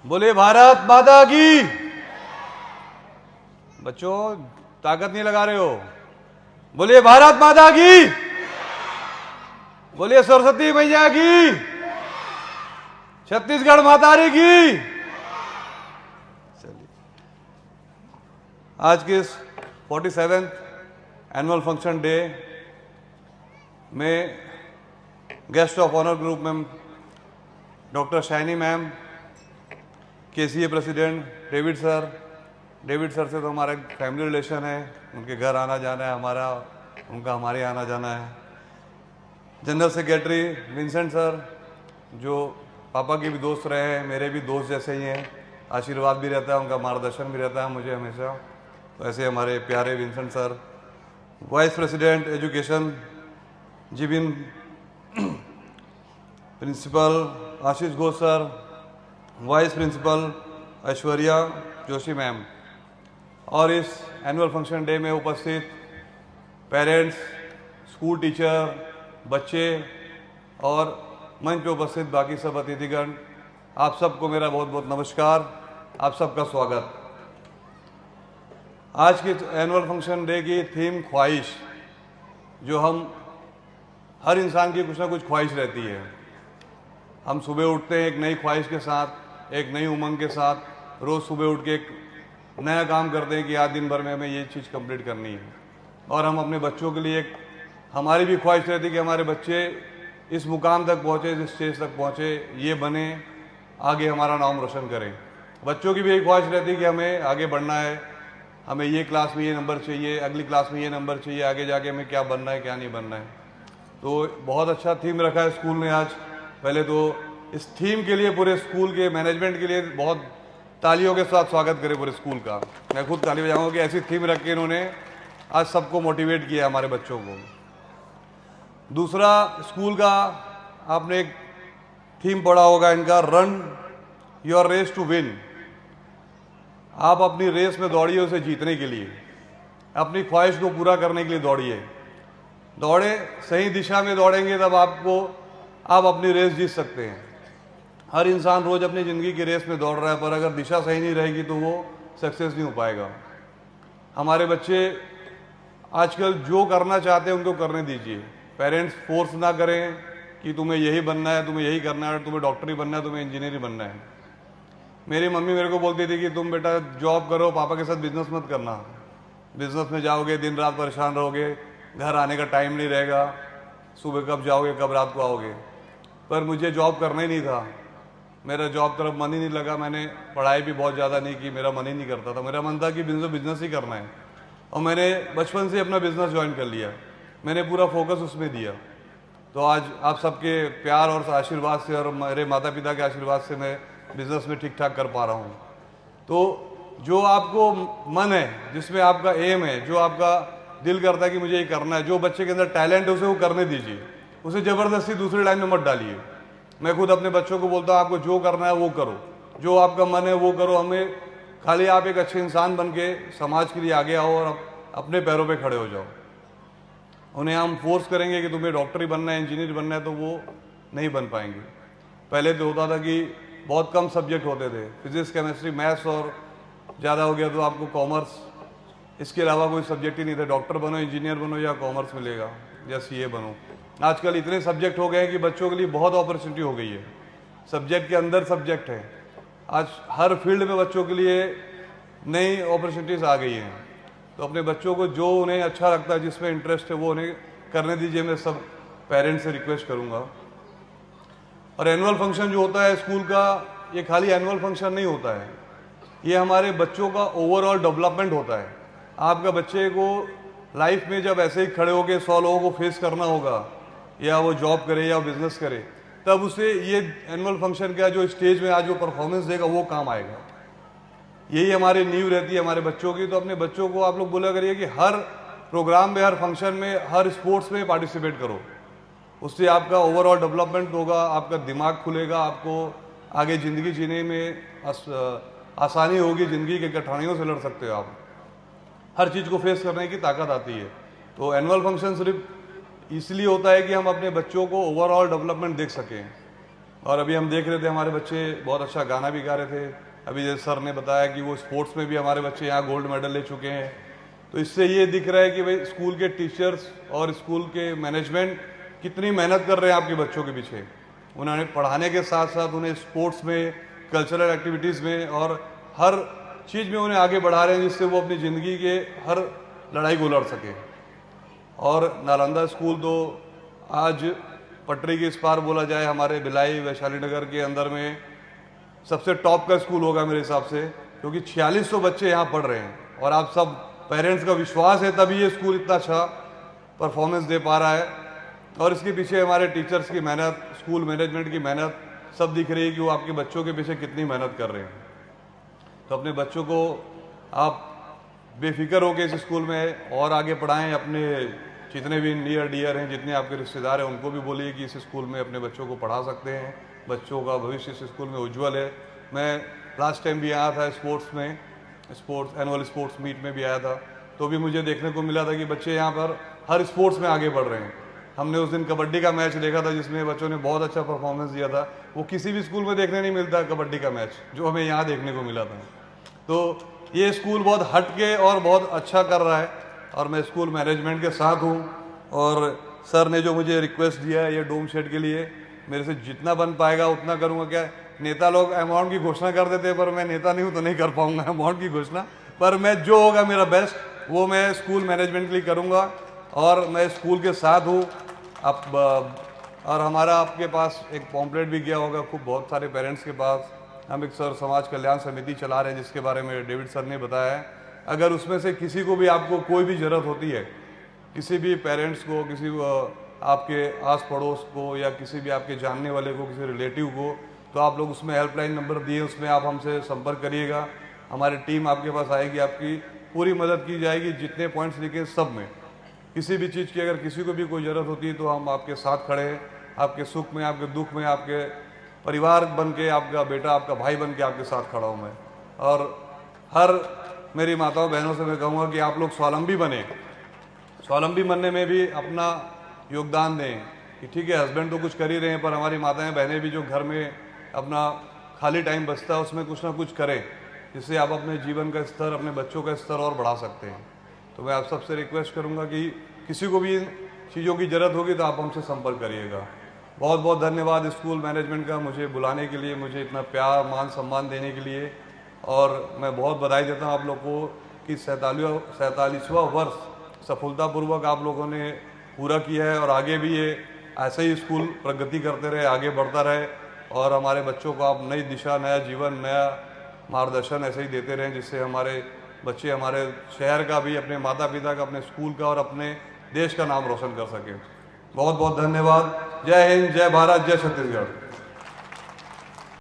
बोले भारत माता की। बच्चों ताकत नहीं लगा रहे हो। बोलिए भारत माता की। बोलिए सरस्वती मैया की। छत्तीसगढ़ मातारी की। चलिए, आज के इस 47th एनुअल फंक्शन डे में गेस्ट ऑफ ऑनर ग्रुप में doctor shiny ma'am, KCA president David sir से तो हमारा फैमिली रिलेशन है, उनके घर आना जाना है हमारा, उनका हमारे आना जाना है। जनरल सेक्रेटरी विंसेंट सर, जो पापा के भी दोस्त रहे हैं, मेरे भी दोस्त जैसे ही हैं, आशीर्वाद भी रहता है, उनका मार्गदर्शन भी रहता है मुझे हमेशा। तो ऐसे हमारे प्यारे Vincent sir. Vice president education Jibin, principal Ashish Ghosh sir, vice principal Aishwarya Joshi ma'am, और इस एनुअल फंक्शन डे में उपस्थित पेरेंट्स, स्कूल टीचर, बच्चे और मंच पर उपस्थित बाकी सब अतिथिगण, आप सबको मेरा बहुत बहुत नमस्कार, आप सबका स्वागत। आज के एनुअल फंक्शन डे की थीम ख्वाहिश, जो हम हर इंसान की कुछ ना कुछ ख्वाहिश रहती है। हम सुबह उठते हैं एक नई ख्वाहिश के साथ, एक नई उमंग के साथ, रोज़ सुबह उठ के एक नया काम करते हैं कि आज दिन भर में हमें ये चीज़ कंप्लीट करनी है। और हम अपने बच्चों के लिए हमारी भी ख्वाहिश रहती है कि हमारे बच्चे इस मुकाम तक पहुँचे, इस स्टेज तक पहुँचे, ये बने, आगे हमारा नाम रोशन करें। बच्चों की भी एक ख्वाहिश रहती है कि हमें आगे बढ़ना है, हमें ये क्लास में ये नंबर चाहिए, अगली क्लास में ये नंबर चाहिए, आगे जाके हमें क्या बनना है क्या नहीं बनना है। तो बहुत अच्छा थीम रखा है स्कूल ने आज। पहले तो इस थीम के लिए पूरे स्कूल के मैनेजमेंट के लिए बहुत तालियों के साथ स्वागत करें पूरे स्कूल का। मैं खुद ताली बजाऊंगा कि ऐसी थीम रख के इन्होंने आज सबको मोटिवेट किया हमारे बच्चों को। दूसरा, स्कूल का आपने एक थीम पढ़ा होगा इनका, run your race to win. आप अपनी रेस में दौड़िए उसे जीतने के लिए, अपनी ख्वाहिश को पूरा करने के लिए दौड़िए। दौड़े, सही दिशा में दौड़ेंगे तब आप अपनी रेस जीत सकते हैं। हर इंसान रोज अपनी ज़िंदगी की रेस में दौड़ रहा है, पर अगर दिशा सही नहीं रहेगी तो वो सक्सेस नहीं हो पाएगा। हमारे बच्चे आजकल जो करना चाहते हैं उनको करने दीजिए। पेरेंट्स फोर्स ना करें कि तुम्हें यही बनना है, तुम्हें यही करना है, तुम्हें डॉक्टर ही बनना है, तुम्हें इंजीनियर ही बनना है। मेरी मम्मी मेरे को बोलती थी कि तुम बेटा जॉब करो, पापा के साथ बिजनेस मत करना। बिजनेस में जाओगे दिन रात परेशान रहोगे, घर आने का टाइम नहीं रहेगा, सुबह कब जाओगे कब रात को आओगे। पर मुझे जॉब करना ही नहीं था, मेरा जॉब तरफ मन ही नहीं लगा। मैंने पढ़ाई भी बहुत ज़्यादा नहीं की, मेरा मन ही नहीं करता था। मेरा मन था कि बिजनेस ही करना है, और मैंने बचपन से अपना बिजनेस ज्वाइन कर लिया। मैंने पूरा फोकस उसमें दिया। तो आज आप सबके प्यार और आशीर्वाद से और मेरे माता पिता के आशीर्वाद से मैं बिजनेस में ठीक ठाक कर पा रहा हूँ। तो जो आपको मन है, जिसमें आपका एम है, जो आपका दिल करता है कि मुझे ये करना है, जो बच्चे के अंदर टैलेंट है उसे वो करने दीजिए, उसे ज़बरदस्ती दूसरी लाइन में मत डालिए। मैं खुद अपने बच्चों को बोलता हूँ आपको जो करना है वो करो, जो आपका मन है वो करो। हमें खाली आप एक अच्छे इंसान बन के समाज के लिए आगे आओ और अपने पैरों पे खड़े हो जाओ। उन्हें हम फोर्स करेंगे कि तुम्हें डॉक्टर ही बनना है, इंजीनियर बनना है, तो वो नहीं बन पाएंगे। पहले तो होता था कि बहुत कम सब्जेक्ट होते थे, फिजिक्स केमिस्ट्री मैथ्स, और ज़्यादा हो गया तो आपको कॉमर्स, इसके अलावा कोई सब्जेक्ट ही नहीं थे। डॉक्टर बनो, इंजीनियर बनो, या कॉमर्स मिलेगा या सीए बनो। आजकल इतने सब्जेक्ट हो गए हैं कि बच्चों के लिए बहुत अपॉर्चुनिटी हो गई है। सब्जेक्ट के अंदर सब्जेक्ट है। आज हर फील्ड में बच्चों के लिए नई अपॉर्चुनिटीज़ आ गई हैं। तो अपने बच्चों को जो उन्हें अच्छा लगता है, जिसमें इंटरेस्ट है, वो उन्हें करने दीजिए। मैं सब पेरेंट्स से रिक्वेस्ट करूँगा। और एनुअल फंक्शन जो होता है स्कूल का, ये खाली एनुअल फंक्शन नहीं होता है, ये हमारे बच्चों का ओवरऑल डेवलपमेंट होता है। आपका बच्चे को लाइफ में जब ऐसे ही खड़े होकर 100 लोगों को फेस करना होगा, या वो जॉब करे या बिजनेस करे, तब उसे ये एनुअल फंक्शन का जो स्टेज में आज जो परफॉर्मेंस देगा वो काम आएगा। यही हमारी नींव रहती है हमारे बच्चों की। तो अपने बच्चों को आप लोग बोला करिए कि हर प्रोग्राम में, हर फंक्शन में, हर स्पोर्ट्स में पार्टिसिपेट करो। उससे आपका ओवरऑल डेवलपमेंट होगा, आपका दिमाग खुलेगा, आपको आगे ज़िंदगी जीने में आसानी होगी, ज़िंदगी के कठिनाइयों से लड़ सकते हो आप, हर चीज़ को फेस करने की ताकत आती है। तो एनुअल फंक्शन सिर्फ इसलिए होता है कि हम अपने बच्चों को ओवरऑल डेवलपमेंट देख सकें, और अभी हम देख रहे थे हमारे बच्चे बहुत अच्छा गाना भी गा रहे थे। अभी जैसे सर ने बताया कि वो स्पोर्ट्स में भी हमारे बच्चे यहाँ गोल्ड मेडल ले चुके हैं। तो इससे ये दिख रहा है कि भाई स्कूल के टीचर्स और स्कूल के मैनेजमेंट कितनी मेहनत कर रहे हैं आपके बच्चों के पीछे। उन्होंने पढ़ाने के साथ साथ उन्हें स्पोर्ट्स में, कल्चरल एक्टिविटीज़ में और हर चीज़ में उन्हें आगे बढ़ा रहे हैं, जिससे वो अपनी ज़िंदगी के हर लड़ाई को लड़ सकें। और नालंदा स्कूल तो आज पटरी के इस पार बोला जाए हमारे भिलाई वैशाली नगर के अंदर में सबसे टॉप का स्कूल होगा मेरे हिसाब से, क्योंकि 4600 बच्चे यहाँ पढ़ रहे हैं और आप सब पेरेंट्स का विश्वास है तभी ये स्कूल इतना अच्छा परफॉर्मेंस दे पा रहा है। और इसके पीछे हमारे टीचर्स की मेहनत, स्कूल मैनेजमेंट की मेहनत सब दिख रही है कि वो आपके बच्चों के पीछे कितनी मेहनत कर रहे हैं। तो अपने बच्चों को आप बेफिक्र होकर इस स्कूल में और आगे पढ़ाएं। अपने जितने भी नियर डियर हैं, जितने आपके रिश्तेदार हैं, उनको भी बोलिए कि इस स्कूल में अपने बच्चों को पढ़ा सकते हैं। बच्चों का भविष्य इस स्कूल में उज्जवल है। मैं लास्ट टाइम भी आया था स्पोर्ट्स में, एनुअल स्पोर्ट्स मीट में भी आया था, तो भी मुझे देखने को मिला था कि बच्चे यहाँ पर हर स्पोर्ट्स में आगे बढ़ रहे हैं। हमने उस दिन कबड्डी का मैच देखा था जिसमें बच्चों ने बहुत अच्छा परफॉर्मेंस दिया था। वो किसी भी स्कूल में देखने नहीं मिलता कबड्डी का मैच, जो हमें यहाँ देखने को मिला था। तो ये स्कूल बहुत हटके और बहुत अच्छा कर रहा है और मैं स्कूल मैनेजमेंट के साथ हूँ। और सर ने जो मुझे रिक्वेस्ट दिया है ये डोम शेड के लिए, मेरे से जितना बन पाएगा उतना करूँगा। क्या नेता लोग अमाउंट की घोषणा कर देते हैं, पर मैं नेता नहीं हूँ तो नहीं कर पाऊँगा अमाउंट की घोषणा, पर मैं जो होगा मेरा बेस्ट वो मैं स्कूल मैनेजमेंट के लिए करूँगा। और मैं स्कूल के साथ हूँ। आप और हमारा आपके पास एक पॉम्पलेट भी गया होगा खूब बहुत सारे पेरेंट्स के पास। हम एक सर समाज कल्याण समिति चला रहे हैं जिसके बारे में डेविड सर ने बताया है। अगर उसमें से किसी को भी आपको कोई भी ज़रूरत होती है, किसी भी पेरेंट्स को, किसी आपके आस पड़ोस को या किसी भी आपके जानने वाले को, किसी रिलेटिव को, तो आप लोग उसमें हेल्पलाइन नंबर दिए, उसमें आप हमसे संपर्क करिएगा। हमारी टीम आपके पास आएगी, आपकी पूरी मदद की जाएगी। जितने पॉइंट्स लिखे सब में किसी भी चीज़ की अगर किसी को भी कोई ज़रूरत होती है तो हम आपके साथ खड़े हैं। आपके सुख में, आपके दुख में, आपके परिवार बन के, आपका बेटा, आपका भाई बन के आपके साथ खड़ा हूँ मैं। और हर मेरी माताओं बहनों से मैं कहूँगा कि आप लोग स्वावलंबी बने, स्वावलंबी बनने में भी अपना योगदान दें। कि ठीक है हस्बैंड तो कुछ कर ही रहे हैं, पर हमारी माताएं बहनें भी जो घर में अपना खाली टाइम बचता है उसमें कुछ ना कुछ करें, जिससे आप अपने जीवन का स्तर, अपने बच्चों का स्तर और बढ़ा सकते हैं। तो मैं आप सबसे रिक्वेस्ट करूंगा कि किसी को भी इन चीज़ों की ज़रूरत होगी तो आप हमसे संपर्क करिएगा। बहुत बहुत धन्यवाद स्कूल मैनेजमेंट का मुझे बुलाने के लिए, मुझे इतना प्यार मान सम्मान देने के लिए। और मैं बहुत बधाई देता हूँ आप लोग को कि 47वां वर्ष सफलतापूर्वक आप लोगों ने पूरा किया है। और आगे भी ये ऐसे ही स्कूल प्रगति करते रहे, आगे बढ़ता रहे और हमारे बच्चों को आप नई दिशा, नया जीवन, नया मार्गदर्शन ऐसे ही देते रहें, जिससे हमारे बच्चे हमारे शहर का भी, अपने माता पिता का, अपने स्कूल का और अपने देश का नाम रोशन कर सकें। बहुत बहुत धन्यवाद। जय हिंद, जय भारत, जय छत्तीसगढ़।